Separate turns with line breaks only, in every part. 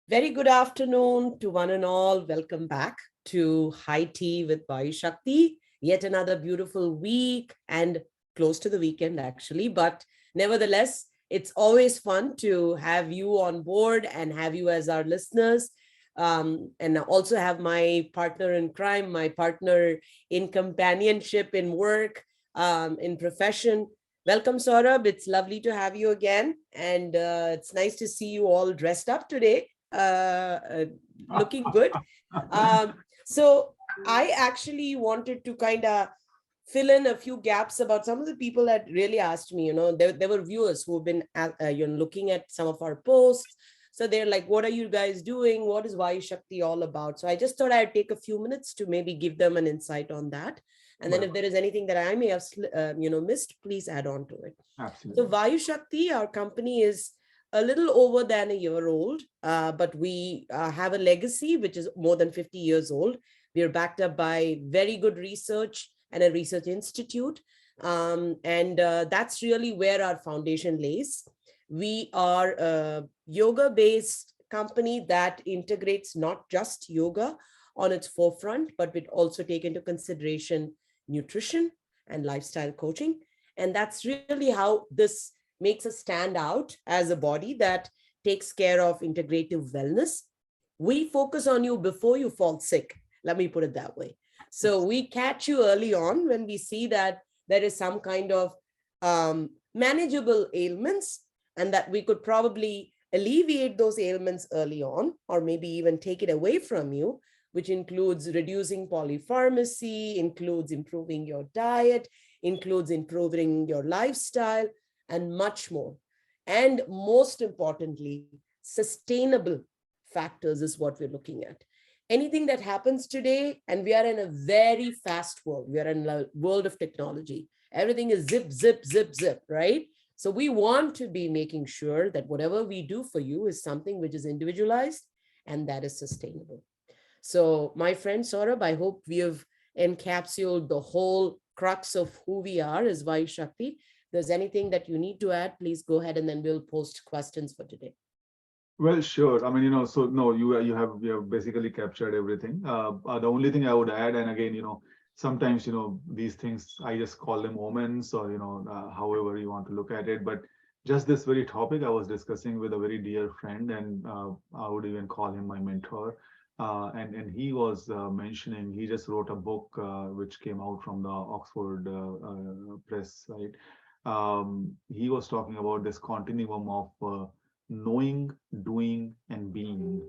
Very good afternoon to one and all. Welcome back to High Tea with VaYU Shakti. Yet another beautiful week and close to the weekend, actually. But nevertheless, it's always fun to have you on board and have you as our listeners. And also have my partner in crime, my partner in companionship, in work, in profession. Welcome, Saurabh. It's lovely to have you again. And it's nice to see you all dressed up today, looking good. Um, so I actually wanted to kind of fill in a few gaps about some of the people that really asked me. There were viewers who've been looking at some of our posts. So they're like, what are you guys doing? What is VaYU Shakti all about? So I just thought I'd take a few minutes to maybe give them an insight on that. And then if there is anything that I may have missed, please add on to it. So
Absolutely.
VaYU Shakti, our company, is a little over than a year old, but we have a legacy which is more than 50 years old. We are backed up by very good research and a research institute. And that's really where our foundation lays. We are a yoga-based company that integrates not just yoga on its forefront, but we also take into consideration nutrition and lifestyle coaching. And that's really how this makes us stand out as a body that takes care of integrative wellness. We focus on you before you fall sick. Let me put it that way. So
Yes.
we catch you early on when we see that there is some kind of manageable ailments, and that we could probably alleviate those ailments early on, or maybe even take it away from you, which includes reducing polypharmacy, includes improving your diet, includes improving your lifestyle, and much more. And most importantly, sustainable factors is what we're looking at. Anything that happens today, and we are in a very fast world, we are in a world of technology. Everything is zip, zip, zip, zip, right? So we want to be making sure that whatever we do for you is something which is individualized and that is sustainable. So my friend Saurabh, I hope we have encapsulated the whole crux of who we are as VaYU Shakti. If there's anything that you need to add, please go ahead and then we'll post questions for today.
Well, sure. I mean, so no, you have basically captured everything. The only thing I would add, and again, sometimes these things I just call them omens, or however you want to look at it. But just this very topic I was discussing with a very dear friend, and I would even call him my mentor. And he was mentioning, he just wrote a book which came out from the Oxford Press, right? He was talking about this continuum of knowing, doing, and being.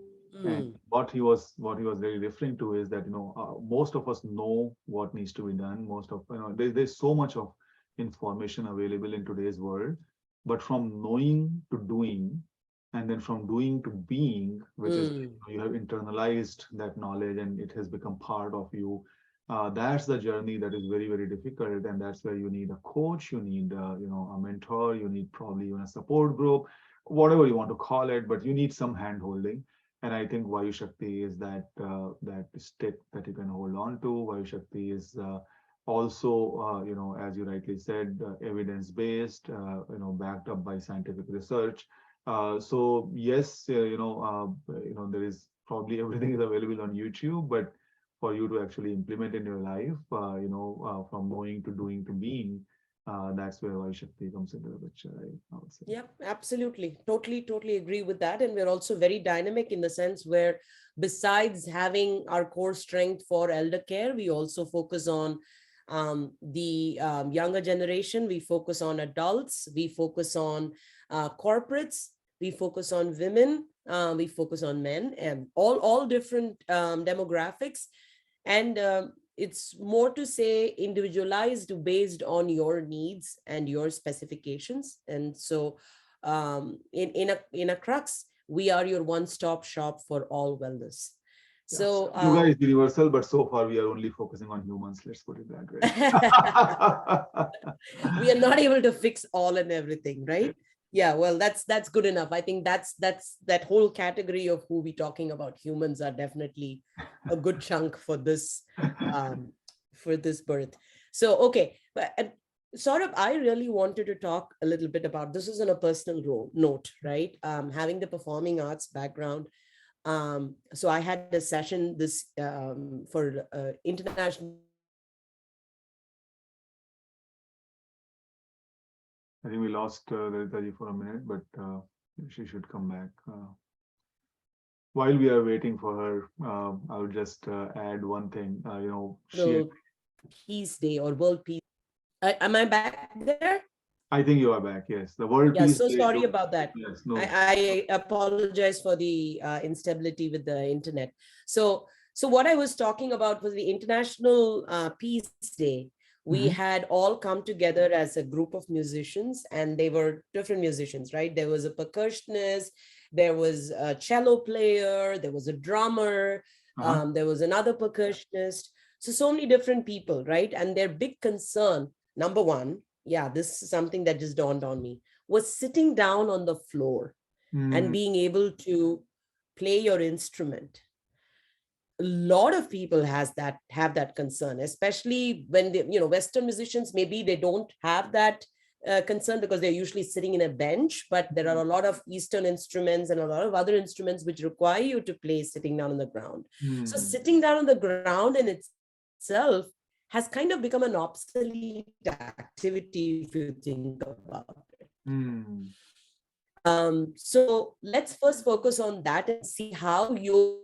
And
Mm,
what he was really referring to is that most of us know what needs to be done. Most of there's so much of information available in today's world, but from knowing to doing, and then from doing to being, which is
mm,
you have internalized that knowledge and it has become part of you. That's the journey that is very, very difficult, and that's where you need a coach, you need a mentor, you need probably even a support group, whatever you want to call it, but you need some hand holding. And I think VaYU Shakti is that stick that you can hold on to. VaYU Shakti is also, as you rightly said, evidence based, backed up by scientific research. So yes, there is probably everything is available on YouTube, but for you to actually implement in your life, from knowing to doing to being, that's where VaYU Shakti comes into the picture, I would say.
yeah, absolutely. Totally agree with that. And we're also very dynamic in the sense where, besides having our core strength for elder care, we also focus on the younger generation. We focus on adults. We focus on corporates. We focus on women. We focus on men, and all different demographics. And it's more to say individualized based on your needs and your specifications. And so in a crux, we are your one-stop shop for all wellness.
Yeah, so
So
yoga is universal, but so far we are only focusing on humans. Let's put it that
we are
way.
not able to fix all and everything, right? Yeah, well, that's good enough. I think that's that whole category of who we talking about. Humans are definitely a good chunk um for this birth. So okay, but sort of I really wanted to talk a little bit about this is on a personal note, right? Having the performing arts background, So I had a session this for international.
I think we lost Lalitaji for a minute, but she should come back. While we are waiting for her, I would just add one thing. She.
Peace Day or World Peace. Am I back there?
I think you are back. Yes, the World
Yeah,
Peace
so
Day.
sorry about that.
Yes, no.
I apologize for the instability with the internet. So what I was talking about was the International Peace Day. We had all come together as a group of musicians, and they were different musicians, right? There was a percussionist, there was a cello player, there was a drummer, there was another percussionist. So many different people, right? And their big concern, number one, yeah, this is something that just dawned on me, was sitting down on the floor and being able to play your instrument. A lot of people have that concern, especially when Western musicians, maybe they don't have that concern because they're usually sitting in a bench, but there are a lot of Eastern instruments and a lot of other instruments which require you to play sitting down on the ground. So sitting down on the ground in itself has kind of become an obsolete activity if you think about it. So let's first focus on that and see how yoga.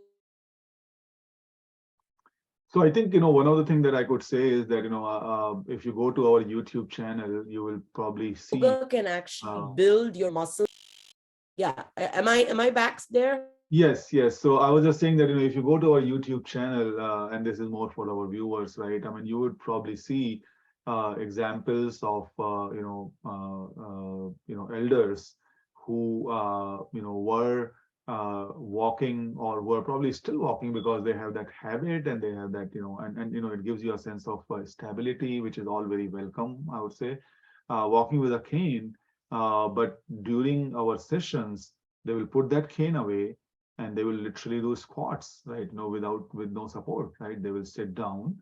So I think, one of the things that I could say is that, if you go to our YouTube channel, you will probably see.
Yoga can actually build your muscle. Yeah. Am I back there?
Yes, yes. So I was just saying that, if you go to our YouTube channel, and this is more for our viewers, right? I mean, you would probably see examples of, elders who, were walking or were probably still walking because they have that habit and they have that, and it gives you a sense of stability, which is all very welcome, I would say. Walking with a cane, but during our sessions, they will put that cane away and they will literally do squats, right? With no support, right? They will sit down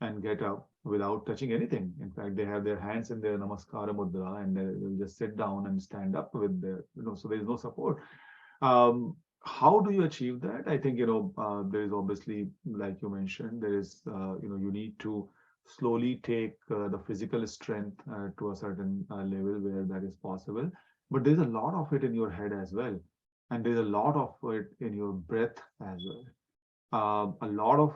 and get up without touching anything. In fact, they have their hands in their namaskara mudra and they will just sit down and stand up with their, so there is no support. How do you achieve that? I think, there is obviously, like you mentioned, there is, you need to slowly take the physical strength to a certain level where that is possible. But there's a lot of it in your head as well. And there's a lot of it in your breath as well. A lot of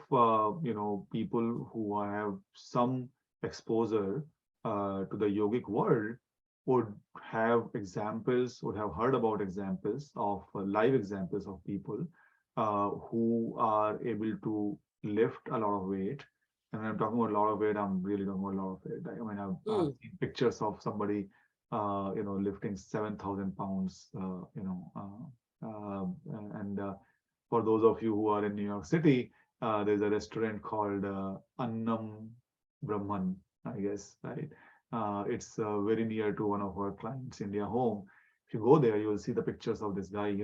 people who have some exposure to the yogic world would have examples, would have heard about examples of live examples of people who are able to lift a lot of weight. And when I'm talking about a lot of weight, I'm really talking about a lot of weight. I mean, I've seen pictures of somebody, lifting 7,000 pounds, and for those of you who are in New York City, there's a restaurant called Annam Brahman, I guess, right? It's very near to one of our clients' India home. If you go there, you will see the pictures of this guy,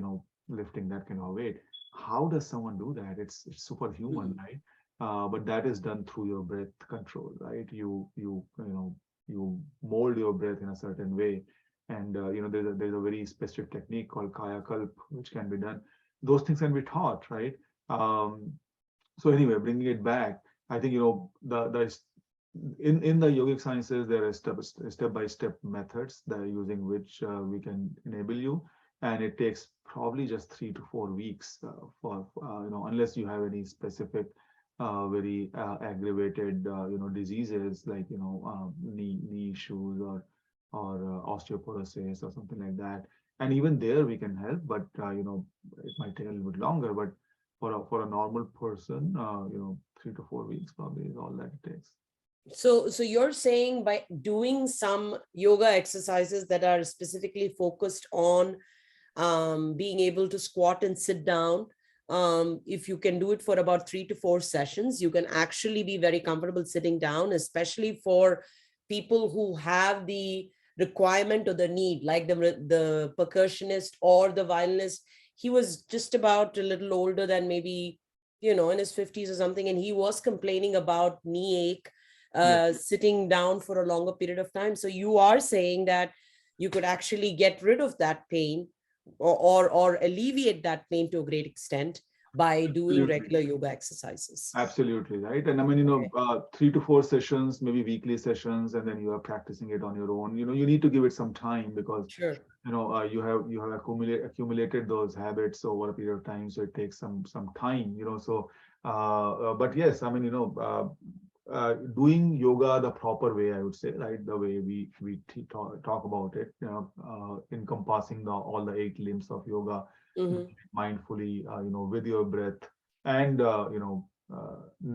lifting that kind of weight. How does someone do that? It's superhuman, right? But that is done through your breath control, right? You mold your breath in a certain way, and there's a very specific technique called Kaya Kalp, which can be done. Those things can be taught, right? So anyway, bringing it back, I think the in the yogic sciences there are step-by-step methods that are using which we can enable you, and it takes probably just 3 to 4 weeks for unless you have any specific very aggravated diseases like knee issues or osteoporosis or something like that. And even there we can help, but it might take a little bit longer. But for a normal person, 3 to 4 weeks probably is all that it takes.
So you're saying by doing some yoga exercises that are specifically focused on being able to squat and sit down, if you can do it for about 3 to 4 sessions, you can actually be very comfortable sitting down, especially for people who have the requirement or the need, like the percussionist or the violinist. He was just about a little older than maybe, in his 50s or something, and he was complaining about knee ache, sitting down for a longer period of time. So you are saying that you could actually get rid of that pain or alleviate that pain to a great extent by doing
Absolutely.
regular yoga exercises.
Absolutely, right. And I mean,
Okay.
3 to 4 sessions, maybe weekly sessions, and then you are practicing it on your own. You need to give it some time because
Sure.
you have accumulated those habits over a period of time, so it takes some time. So, but yes, I mean, doing yoga the proper way, I would say, right, the way we talk about it, encompassing all the 8 limbs of yoga,
Hmm.
mindfully, with your breath, and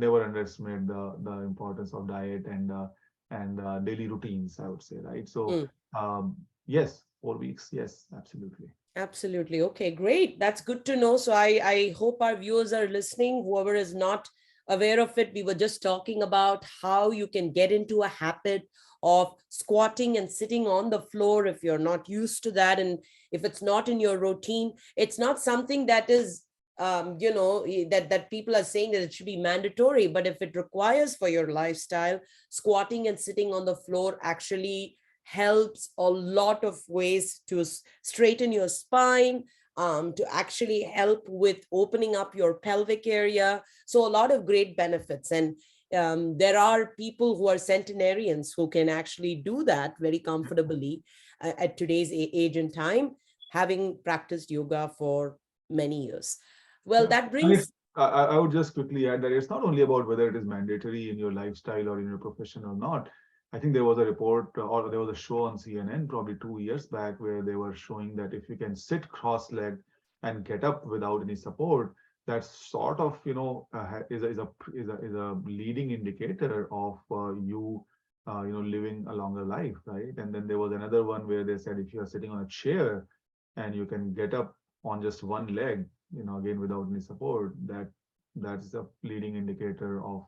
never underestimate the importance of diet and daily routines, I would say, right? So,
Mm,
yes, 4 weeks, yes, absolutely.
absolutely. Okay, great. That's good to know. So I hope our viewers are listening. Whoever is not aware of it, we were just talking about how you can get into a habit of squatting and sitting on the floor if you're not used to that, and if it's not in your routine. It's not something that is that people are saying that it should be mandatory, but if it requires for your lifestyle, squatting and sitting on the floor actually helps a lot of ways to straighten your spine, to actually help with opening up your pelvic area. So a lot of great benefits. And there are people who are centenarians who can actually do that very comfortably at today's age and time, having practiced yoga for many years. Well,
Yeah.
that
And it's,
brings.
I would just quickly add that it's not only about whether it is mandatory in your lifestyle or in your profession or not. I think there was a report or there was a show on CNN probably 2 years back where they were showing that if you can sit cross-legged and get up without any support, that's sort of, is a leading indicator of living a longer life, right? And then there was another one where they said if you are sitting on a chair and you can get up on just one leg, again without any support, that's a leading indicator of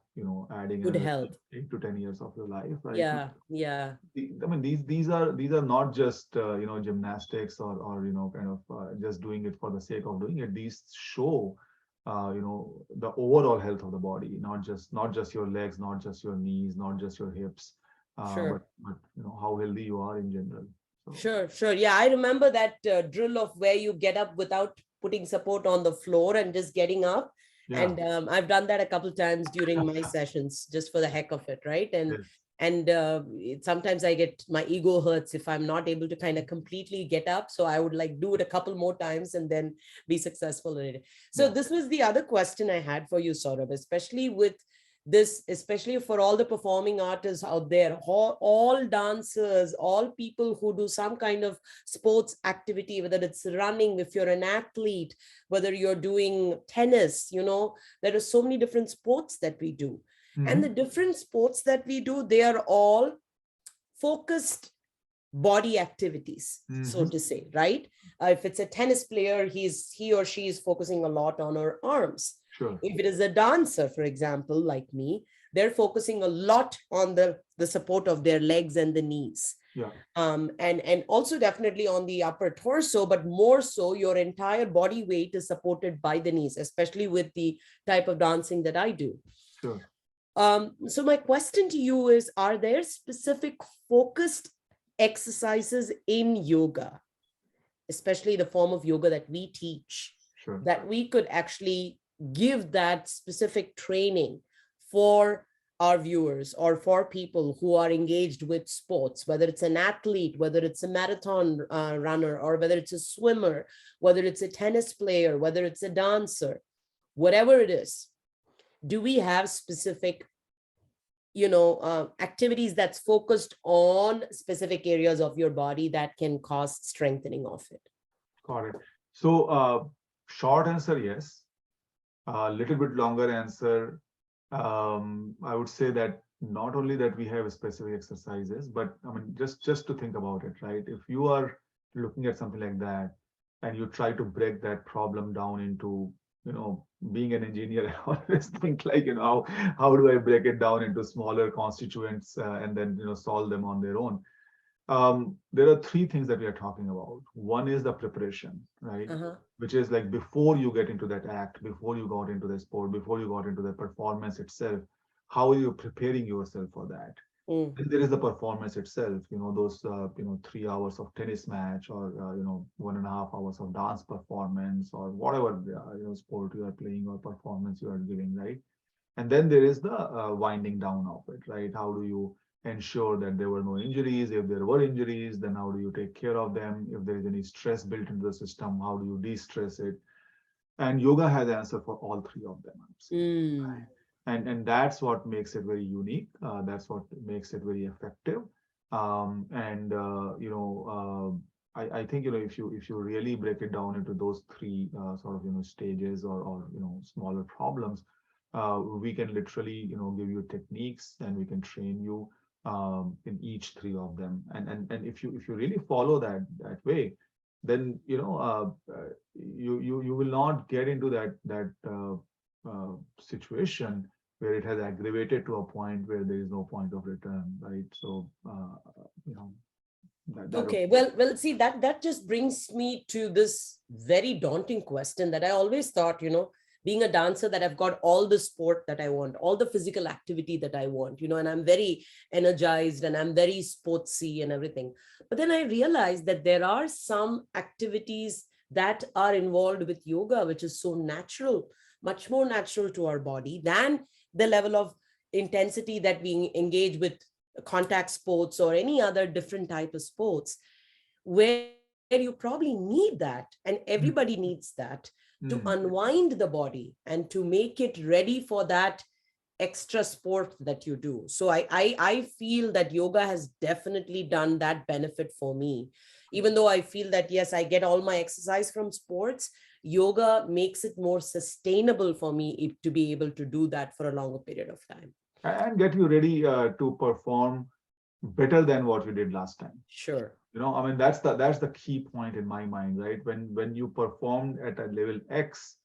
adding
Good
another
health.
8 to 10 years of your life, right?
Yeah, yeah.
I mean, these are not just gymnastics or kind of just doing it for the sake of doing it. These show the overall health of the body, not just your legs, not just your knees, not just your hips, but
Sure.
how healthy you are in general. So
Sure, sure. Yeah, I remember that drill of where you get up without putting support on the floor and just getting up.
yeah.
And I've done that a couple times during my sessions, just for the heck of it, right? And
Yes.
and sometimes I get, my ego hurts if I'm not able to kind of completely get up. So I would like do it a couple more times and then be successful in it. So
Yeah.
this was the other question I had for you, Saurabh, especially with this, especially for all the performing artists out there, all dancers, all people who do some kind of sports activity, whether it's running, if you're an athlete, whether you're doing tennis, there are so many different sports that we do. And the
Hmm.
different sports that we do, they are all focused body activities, so
Hmm.
to say, right? If it's a tennis player, he or she is focusing a lot on her arms.
Sure.
If it is a dancer, for example, like me, they're focusing a lot on the support of their legs and the knees.
Yeah.
And also definitely on the upper torso, but more so your entire body weight is supported by the knees, especially with the type of dancing that I do.
Sure.
So my question to you is, are there specific focused exercises in yoga, especially the form of yoga that we teach,
Sure.
that we could actually give that specific training for our viewers or for people who are engaged with sports, whether it's an athlete, whether it's a marathon runner, or whether it's a swimmer, whether it's a tennis player, whether it's a dancer, whatever it is? Do we have specific activities that's focused on specific areas of your body that can cause strengthening of it?
Got it. So, short answer, yes. A little bit longer answer. I would say that not only that we have specific exercises, but I mean, just to think about it, right? If you are looking at something like that, and you try to break that problem down into, being an engineer, I always think like, how do I break it down into smaller constituents and then solve them on their own? There are three things that we are talking about. One is the preparation, right?
Uh-huh.
Which is like before you get into that act, before you got into the sport, before you got into the performance itself, how are you preparing yourself for that?
Mm.
Then there is the performance itself, those, 3 hours of tennis match, or, 1.5 hours of dance performance, or whatever, sport you are playing or performance you are giving, right? And then there is the winding down of it, right? How do you ensure that there were no injuries? If there were injuries, then how do you take care of them? If there is any stress built into the system, how do you de-stress it? And yoga has answer for all three of them, I would say.
Mm.
Right. And that's what makes it very unique. That's what makes it very effective. And I think, if you really break it down into those three sort of, stages, or smaller problems, we can literally, give you techniques, and we can train you in each three of them. And if you really follow that way, then you will not get into that situation where it has aggravated to a point where there is no point of return, right? So you know that
Okay, well, see, that just brings me to this very daunting question that I always thought, being a dancer, that I've got all the sport that I want, all the physical activity that I want, and I'm very energized and I'm very sportsy and everything. But then I realized that there are some activities that are involved with yoga, which is so natural, much more natural to our body than the level of intensity that we engage with contact sports or any other different type of sports, where you probably need that, and everybody
Mm,
needs that, to
mm.
unwind the body and to make it ready for that extra sport that you do. So I feel that yoga has definitely done that benefit for me. Even though I feel that, yes, I get all my exercise from sports, yoga makes it more sustainable for me to be able to do that for a longer period of time.
And get you ready to perform better than what you did last time.
Sure.
I mean, that's the key point in my mind, right? When you performed at a level X,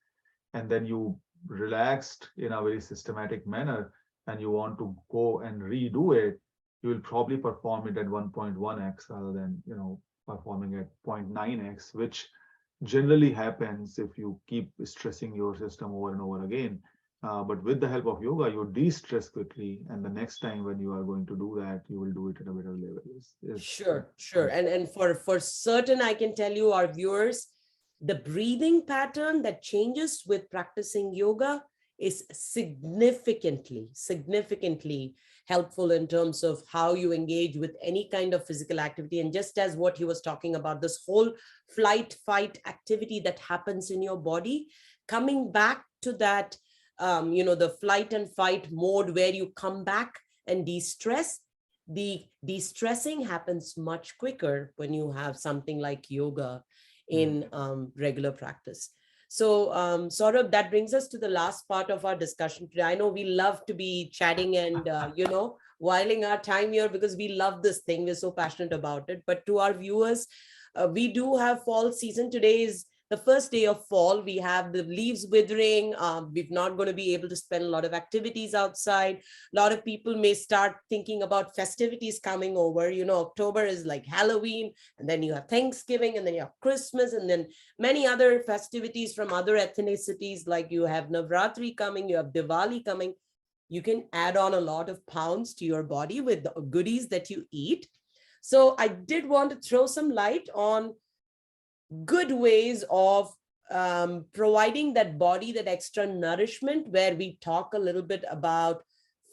and then you relaxed in a very systematic manner, and you want to go and redo it, you will probably perform it at 1.1x rather than, performing at 0.9x, which generally happens if you keep stressing your system over and over again. But with the help of yoga, you de-stress quickly, and the next time when you are going to do that, you will do it at a better level.
Sure, sure. And for certain, I can tell you, our viewers, the breathing pattern that changes with practicing yoga is significantly helpful in terms of how you engage with any kind of physical activity. And just as what he was talking about, this whole flight fight activity that happens in your body, coming back to that, the flight and fight mode where you come back and de-stress. The de-stressing happens much quicker when you have something like yoga
Mm.
in regular practice. So Saurabh, that brings us to the last part of our discussion today. I know we love to be chatting and whiling our time here because we love this thing, we're so passionate about it. But to our viewers, we do have fall season. Today is the first day of fall. We have the leaves withering. We're not going to be able to spend a lot of activities outside. A lot of people may start thinking about festivities coming over. October is like Halloween, and then you have Thanksgiving, and then you have Christmas, and then many other festivities from other ethnicities, like you have Navratri coming, you have Diwali coming. You can add on a lot of pounds to your body with the goodies that you eat. So I did want to throw some light on good ways of providing that body that extra nourishment, where we talk a little bit about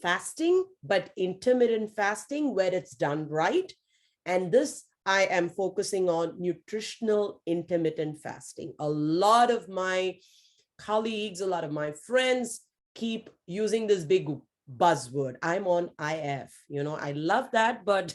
fasting, but intermittent fasting where it's done right. And this, I am focusing on nutritional intermittent fasting. A lot of my colleagues, a lot of my friends keep using this big buzzword. I'm on IF. I love that, but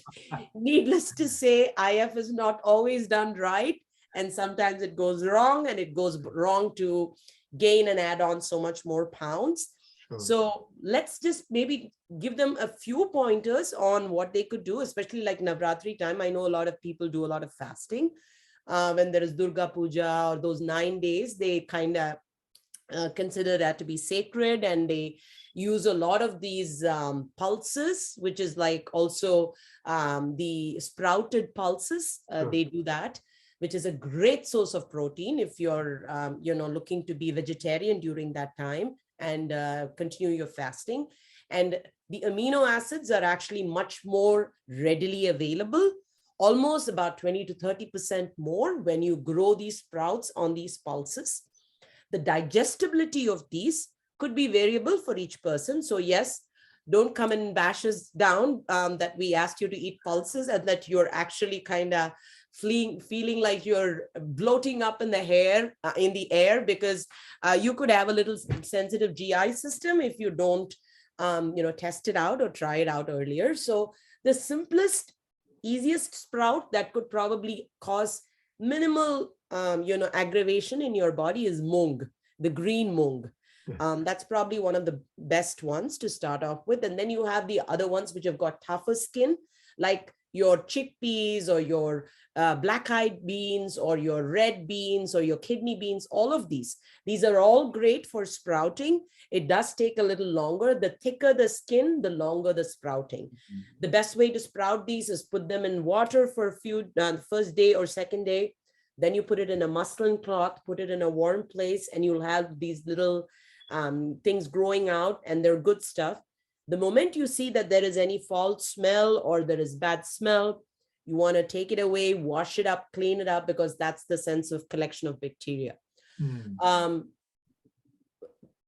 needless to say, IF is not always done right. And sometimes it goes wrong, and it goes wrong to gain and add on so much more pounds.
Sure.
So let's just maybe give them a few pointers on what they could do, especially like Navratri time. I know a lot of people do a lot of fasting. When there is Durga Puja or those 9 days, they kind of consider that to be sacred, and they use a lot of these pulses, which is like also the sprouted pulses.
Sure.
They do that, which is a great source of protein if you're looking to be vegetarian during that time and continue your fasting. And the amino acids are actually much more readily available, almost about 20 to 30% more when you grow these sprouts on these pulses. The digestibility of these could be variable for each person. So yes, don't come and bash us down that we asked you to eat pulses and that you're actually kind of feeling like you're bloating up in the hair, in the air, because you could have a little sensitive GI system if you don't, test it out or try it out earlier. So the simplest, easiest sprout that could probably cause minimal, aggravation in your body is mung, the green mung. That's probably one of the best ones to start off with. And then you have the other ones which have got tougher skin, like your chickpeas or your black-eyed beans or your red beans or your kidney beans, all of these. These are all great for sprouting. It does take a little longer. The thicker the skin, the longer the sprouting. Mm-hmm. The best way to sprout these is put them in water for a few, first day or second day. Then you put it in a muslin cloth, put it in a warm place, and you'll have these little things growing out, and they're good stuff. The moment you see that there is any foul smell or there is bad smell, you want to take it away, wash it up, clean it up, because that's the sense of collection of bacteria.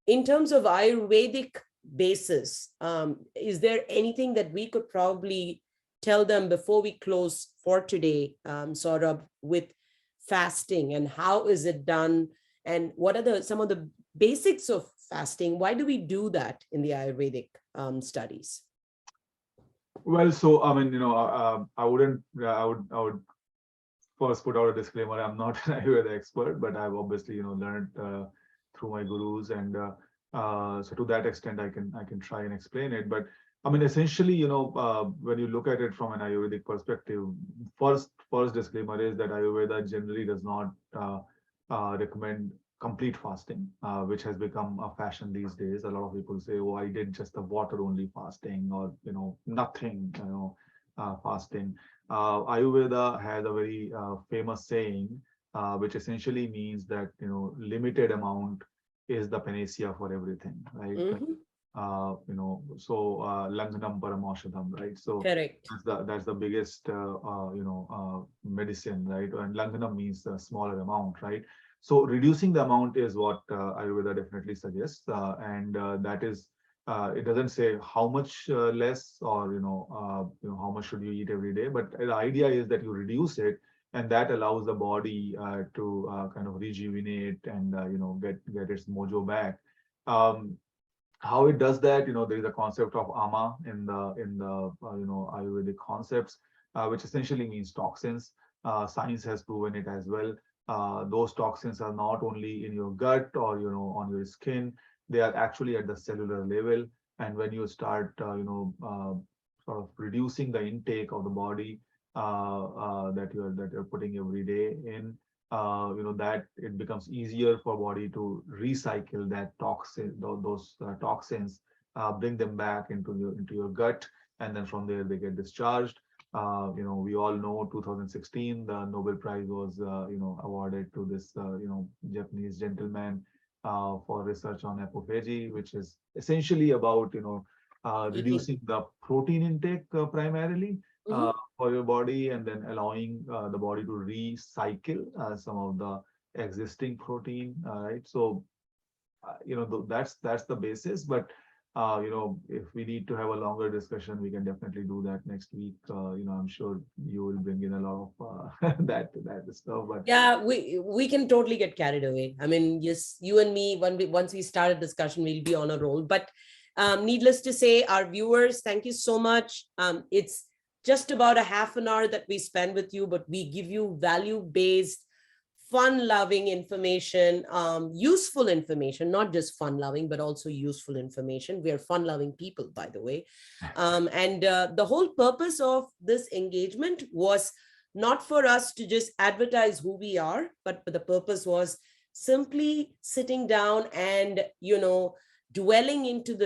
In terms of Ayurvedic basis, is there anything that we could probably tell them before we close for today, Saurabh, with fasting, and how is it done, and what are some of the basics of fasting? Why do we do that in the Ayurvedic studies?
Well, so I mean, I would first put out a disclaimer. I'm not an Ayurveda expert, but I've obviously learned through my gurus, and so to that extent, I can try and explain it. But I mean, essentially, when you look at it from an Ayurvedic perspective, first disclaimer is that Ayurveda generally does not recommend complete fasting, which has become a fashion these days. A lot of people say, "Oh, I did just the water only fasting," or nothing, fasting. Ayurveda has a very famous saying, which essentially means that limited amount is the panacea for everything, right? Mm-hmm. Langhanam paramaushadham, right? So correct. That's the biggest medicine, right? And langhanam means a smaller amount, right? So reducing the amount is what Ayurveda definitely suggests, and that is, it doesn't say how much less, or how much should you eat every day, but the idea is that you reduce it, and that allows the body to kind of rejuvenate and get its mojo back. How it does that, there is a concept of ama in the Ayurvedic concepts, which essentially means toxins. Science has proven it as well. Those toxins are not only in your gut or on your skin; they are actually at the cellular level. And when you start sort of reducing the intake of the body that you're putting every day in, that it becomes easier for body to recycle that those toxins, bring them back into your gut, and then from there they get discharged. We all know 2016 the Nobel Prize was awarded to this Japanese gentleman for research on apophagy, which is essentially about reducing the protein intake primarily for your body, and then allowing the body to recycle some of the existing protein, right? So that's the basis. But if we need to have a longer discussion, we can definitely do that next week. I'm sure you will bring in a lot of that stuff. But
yeah, we can totally get carried away. I mean, yes, you and me, once we start a discussion, we'll be on a roll. But needless to say, our viewers, thank you so much. It's just about a half an hour that we spend with you, but we give you value-based, fun-loving information, useful information, not just fun-loving, but also useful information. We are fun-loving people, by the way. And the whole purpose of this engagement was not for us to just advertise who we are, but the purpose was simply sitting down and, dwelling into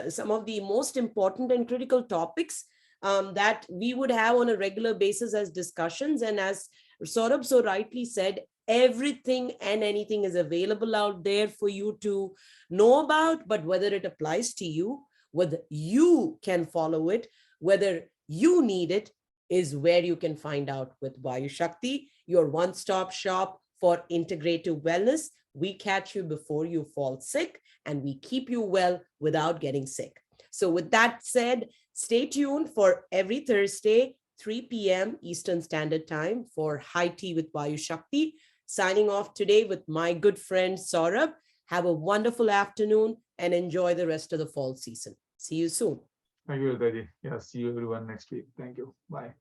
some of the most important and critical topics that we would have on a regular basis as discussions. And as Saurabh so rightly said, everything and anything is available out there for you to know about, but whether it applies to you, whether you can follow it, whether you need it, is where you can find out with VaYU Shakti, your one-stop shop for integrative wellness. We catch you before you fall sick, and we keep you well without getting sick. So with that said, stay tuned for every Thursday, 3 p.m. Eastern Standard Time for High Tea with VaYU Shakti. Signing off today with my good friend Saurabh. Have a wonderful afternoon and enjoy the rest of the fall season. See you soon.
Thank you, Ritaji. Yeah, see you everyone next week. Thank you. Bye.